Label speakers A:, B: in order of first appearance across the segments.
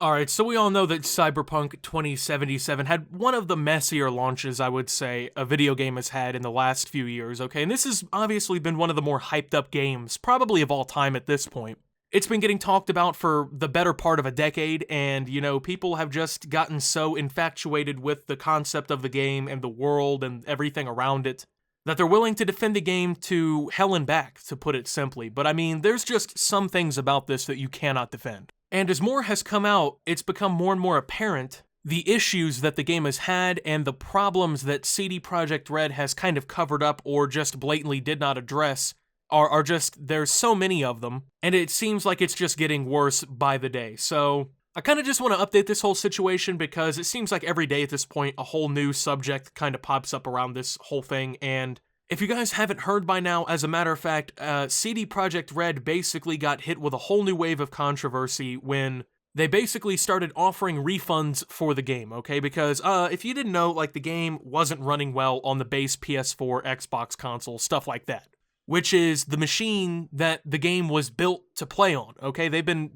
A: Alright, so we all know that Cyberpunk 2077 had one of the messier launches, I would say, a video game has had in the last few years, okay? And this has obviously been one of the more hyped up games, probably of all time at this point. It's been getting talked about for the better part of a decade, and, people have just gotten so infatuated with the concept of the game and the world and everything around it that they're willing to defend the game to hell and back, to put it simply. But I mean, there's just some things about this that you cannot defend. And as more has come out, it's become more and more apparent the issues that the game has had and the problems that CD Projekt Red has kind of covered up or just blatantly did not address are just, there's so many of them, and it seems like it's just getting worse by the day. So I kind of just want to update this whole situation because it seems like every day at this point, a whole new subject kind of pops up around this whole thing, and if you guys haven't heard by now, as a matter of fact, CD Projekt Red basically got hit with a whole new wave of controversy when they basically started offering refunds for the game, okay? Because if you didn't know, like, the game wasn't running well on the base PS4, Xbox console, stuff like that, which is the machine that the game was built to play on, okay? They've been,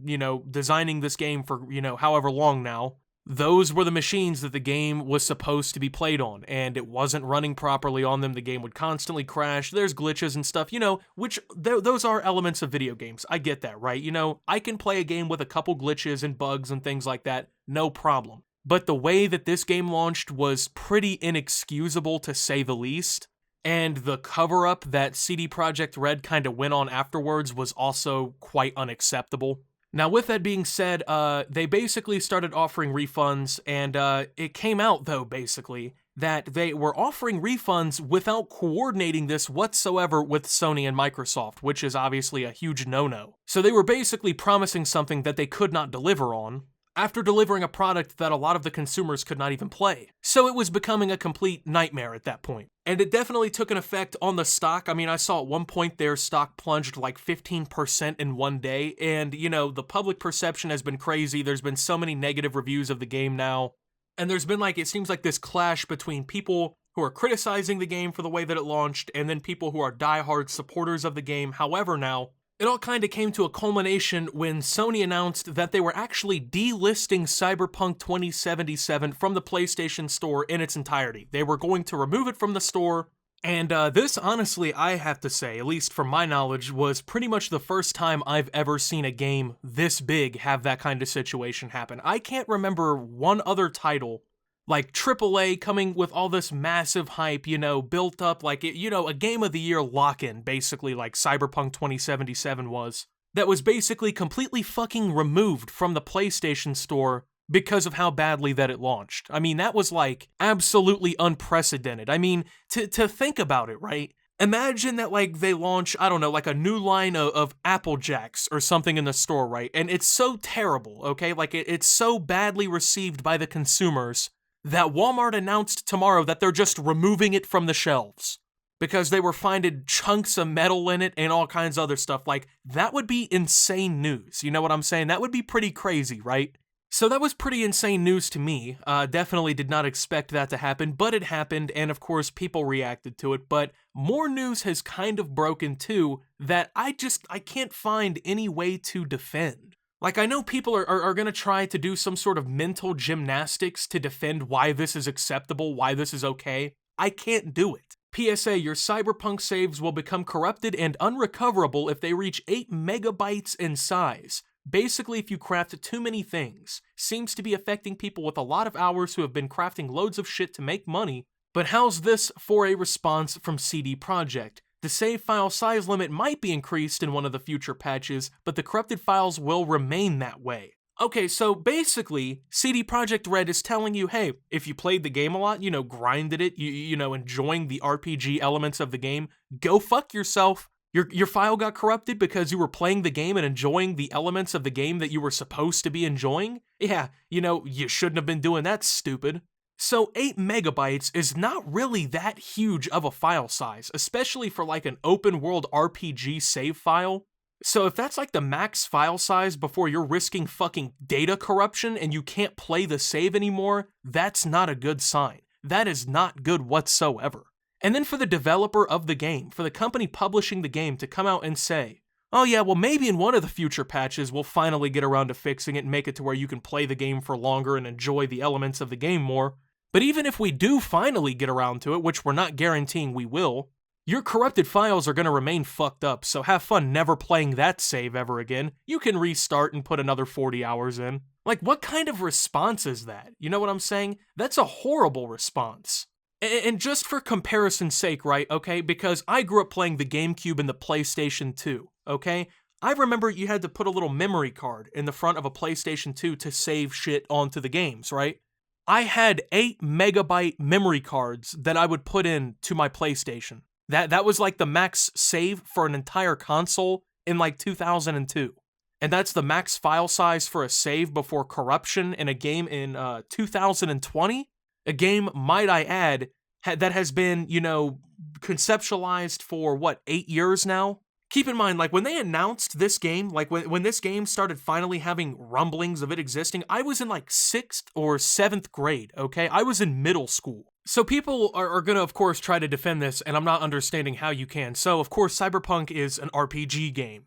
A: designing this game for, however long now. Those were the machines that the game was supposed to be played on, and it wasn't running properly on them. The game would constantly crash. There's glitches and stuff, which those are elements of video games. I get that, right? I can play a game with a couple glitches and bugs and things like that, no problem. But the way that this game launched was pretty inexcusable, to say the least, and the cover-up that CD Projekt Red kind of went on afterwards was also quite unacceptable. Now, with that being said, they basically started offering refunds, and it came out, though, basically, that they were offering refunds without coordinating this whatsoever with Sony and Microsoft, which is obviously a huge no-no. So they were basically promising something that they could not deliver on, after delivering a product that a lot of the consumers could not even play. So it was becoming a complete nightmare at that point. And it definitely took an effect on the stock. I mean, I saw at one point their stock plunged like 15% in one day, and, the public perception has been crazy. There's been so many negative reviews of the game now, and there's been it seems like this clash between people who are criticizing the game for the way that it launched, and then people who are diehard supporters of the game. However, now, it all kind of came to a culmination when Sony announced that they were actually delisting Cyberpunk 2077 from the PlayStation Store in its entirety. They were going to remove it from the store, and this, honestly, I have to say, at least from my knowledge, was pretty much the first time I've ever seen a game this big have that kind of situation happen. I can't remember one other title like AAA coming with all this massive hype, built up like it, a Game of the Year lock-in, basically, like Cyberpunk 2077 was, that was basically completely fucking removed from the PlayStation Store because of how badly that it launched. I mean, that was absolutely unprecedented. I mean, to think about it, right? Imagine that they launch, I don't know, a new line of Apple Jacks or something in the store, right? And it's so terrible, okay? It's so badly received by the consumers that Walmart announced tomorrow that they're just removing it from the shelves because they were finding chunks of metal in it and all kinds of other stuff. That would be insane news. You know what I'm saying? That would be pretty crazy, right? So that was pretty insane news to me. Definitely did not expect that to happen, but it happened, and of course people reacted to it. But more news has kind of broken too that I can't find any way to defend. I know people are going to try to do some sort of mental gymnastics to defend why this is acceptable, why this is okay. I can't do it. PSA, your Cyberpunk saves will become corrupted and unrecoverable if they reach 8 megabytes in size. Basically, if you craft too many things. Seems to be affecting people with a lot of hours who have been crafting loads of shit to make money. But how's this for a response from CD Projekt? The save file size limit might be increased in one of the future patches, but the corrupted files will remain that way. Okay, so basically, CD Projekt Red is telling you, hey, if you played the game a lot, grinded it, enjoying the RPG elements of the game, go fuck yourself. Your file got corrupted because you were playing the game and enjoying the elements of the game that you were supposed to be enjoying? Yeah, you shouldn't have been doing that, stupid. So 8 megabytes is not really that huge of a file size, especially for an open world RPG save file. So if that's the max file size before you're risking fucking data corruption and you can't play the save anymore, that's not a good sign. That is not good whatsoever. And then for the developer of the game, for the company publishing the game to come out and say, oh yeah, well maybe in one of the future patches we'll finally get around to fixing it and make it to where you can play the game for longer and enjoy the elements of the game more. But even if we do finally get around to it, which we're not guaranteeing we will, your corrupted files are going to remain fucked up, so have fun never playing that save ever again. You can restart and put another 40 hours in. Like, what kind of response is that? You know what I'm saying? That's a horrible response. And just for comparison's sake, right, okay, because I grew up playing the GameCube and the PlayStation 2, okay? I remember you had to put a little memory card in the front of a PlayStation 2 to save shit onto the games, right? I had 8 megabyte memory cards that I would put in to my PlayStation. That was like the max save for an entire console in like 2002. And that's the max file size for a save before corruption in a game in 2020. A game, might I add, that has been, you know, conceptualized for, what, 8 years now? Keep in mind, like, when they announced this game, like, when this game started finally having rumblings of it existing, I was in, like, 6th or 7th grade, okay? I was in middle school. So people are gonna, of course, try to defend this, and I'm not understanding how you can. So, of course, Cyberpunk is an RPG game.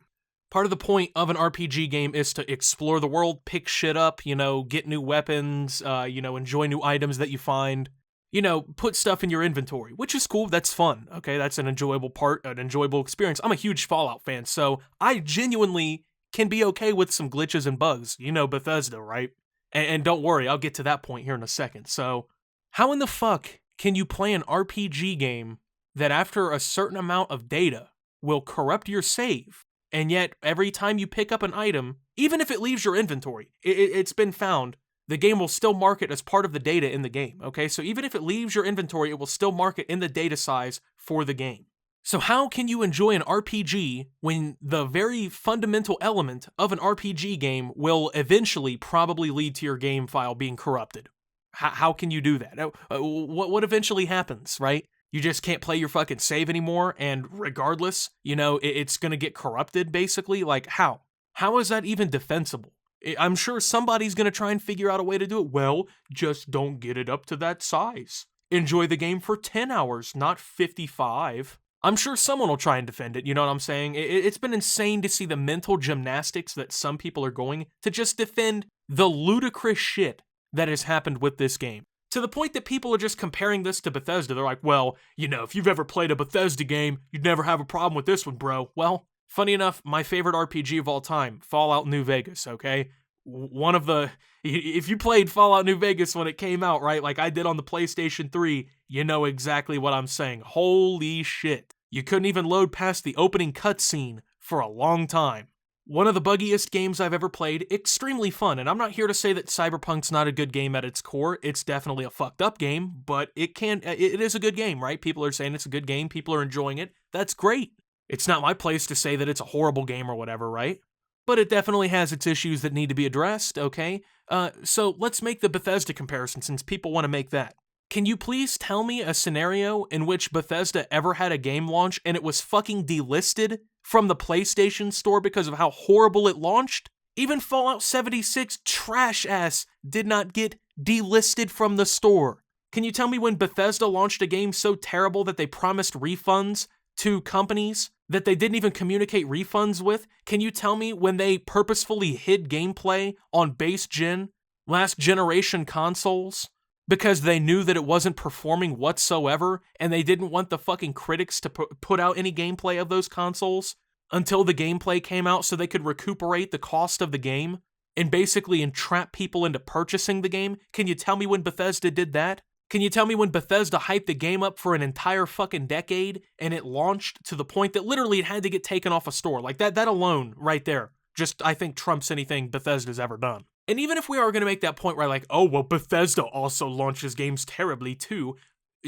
A: Part of the point of an RPG game is to explore the world, pick shit up, you know, get new weapons, you know, enjoy new items that you find, you know, put stuff in your inventory, which is cool, that's fun, okay? That's an enjoyable part, an enjoyable experience. I'm a huge Fallout fan, so I genuinely can be okay with some glitches and bugs. You know Bethesda, right? And don't worry, I'll get to that point here in a second. So, how in the fuck can you play an RPG game that after a certain amount of data will corrupt your save, and yet every time you pick up an item, even if it leaves your inventory, it's been found, the game will still mark it as part of the data in the game, okay? So even if it leaves your inventory, it will still mark it in the data size for the game. So how can you enjoy an RPG when the very fundamental element of an RPG game will eventually probably lead to your game file being corrupted? How can you do that? What eventually happens, right? You just can't play your fucking save anymore, and regardless, you know, it's gonna get corrupted, basically? Like, how? How is that even defensible? I'm sure somebody's gonna try and figure out a way to do it. Well, just don't get it up to that size. Enjoy the game for 10 hours, not 55. I'm sure someone will try and defend it, you know what I'm saying? It's been insane to see the mental gymnastics that some people are going to just defend the ludicrous shit that has happened with this game. To the point that people are just comparing this to Bethesda. They're like, well, you know, if you've ever played a Bethesda game, you'd never have a problem with this one, bro. Well, funny enough, my favorite RPG of all time, Fallout New Vegas, okay? One of the... If you played Fallout New Vegas when it came out, right, like I did on the PlayStation 3, you know exactly what I'm saying. Holy shit. You couldn't even load past the opening cutscene for a long time. One of the buggiest games I've ever played, extremely fun, and I'm not here to say that Cyberpunk's not a good game at its core. It's definitely a fucked up game, but it is a good game, right? People are saying it's a good game, people are enjoying it. That's great. It's not my place to say that it's a horrible game or whatever, right? But it definitely has its issues that need to be addressed, okay? So let's make the Bethesda comparison since people want to make that. Can you please tell me a scenario in which Bethesda ever had a game launch and it was fucking delisted from the PlayStation Store because of how horrible it launched? Even Fallout 76 trash ass did not get delisted from the store. Can you tell me when Bethesda launched a game so terrible that they promised refunds to companies that they didn't even communicate refunds with? Can you tell me when they purposefully hid gameplay on base gen, last generation consoles because they knew that it wasn't performing whatsoever and they didn't want the fucking critics to put out any gameplay of those consoles until the gameplay came out so they could recuperate the cost of the game and basically entrap people into purchasing the game? Can you tell me when Bethesda did that? Can you tell me when Bethesda hyped the game up for an entire fucking decade and it launched to the point that literally it had to get taken off a store? Like that alone right there just, I think, trumps anything Bethesda's ever done. And even if we are going to make that point where like, oh, well, Bethesda also launches games terribly too,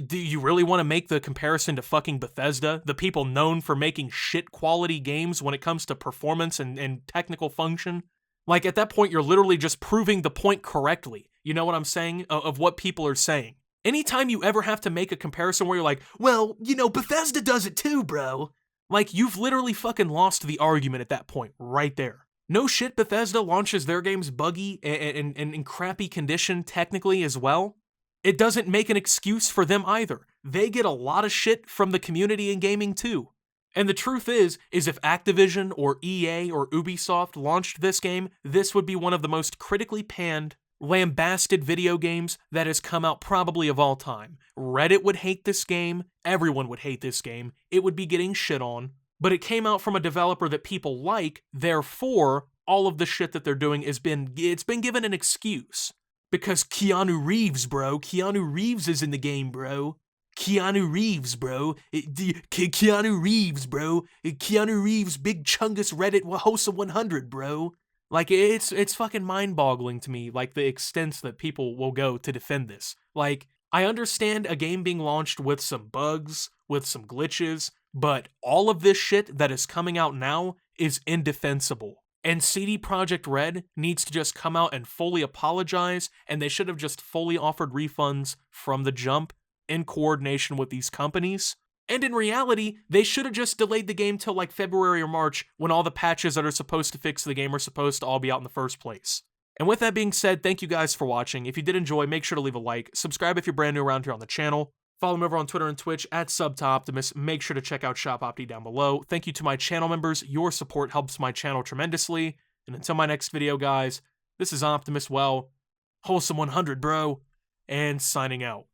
A: do you really want to make the comparison to fucking Bethesda, the people known for making shit quality games when it comes to performance and technical function? Like at that point, you're literally just proving the point correctly. You know what I'm saying? Of what people are saying. Anytime you ever have to make a comparison where you're like, well, you know, Bethesda does it too, bro. Like, you've literally fucking lost the argument at that point, right there. No shit, Bethesda launches their games buggy and in crappy condition technically as well. It doesn't make an excuse for them either. They get a lot of shit from the community in gaming too. And the truth is if Activision or EA or Ubisoft launched this game, this would be one of the most critically panned, lambasted video games that has come out probably of all time. Reddit would hate this game, everyone would hate this game, it would be getting shit on, but it came out from a developer that people like, therefore, all of the shit that they're doing it's been given an excuse. Because Keanu Reeves, bro, Keanu Reeves is in the game, bro. Keanu Reeves, bro. Keanu Reeves, bro. Keanu Reeves, big chungus Reddit host of 100, bro. Like, it's fucking mind-boggling to me, like, the extents that people will go to defend this. Like, I understand a game being launched with some bugs, with some glitches, but all of this shit that is coming out now is indefensible. And CD Projekt Red needs to just come out and fully apologize, and they should have just fully offered refunds from the jump in coordination with these companies. And in reality, they should have just delayed the game till like February or March when all the patches that are supposed to fix the game are supposed to all be out in the first place. And with that being said, thank you guys for watching. If you did enjoy, make sure to leave a like, subscribe if you're brand new around here on the channel, follow me over on Twitter and Twitch at SubToOptimus. Make sure to check out Shop Opti down below. Thank you to my channel members. Your support helps my channel tremendously. And until my next video, guys, this is Optimus, well, wholesome 100, bro, and signing out.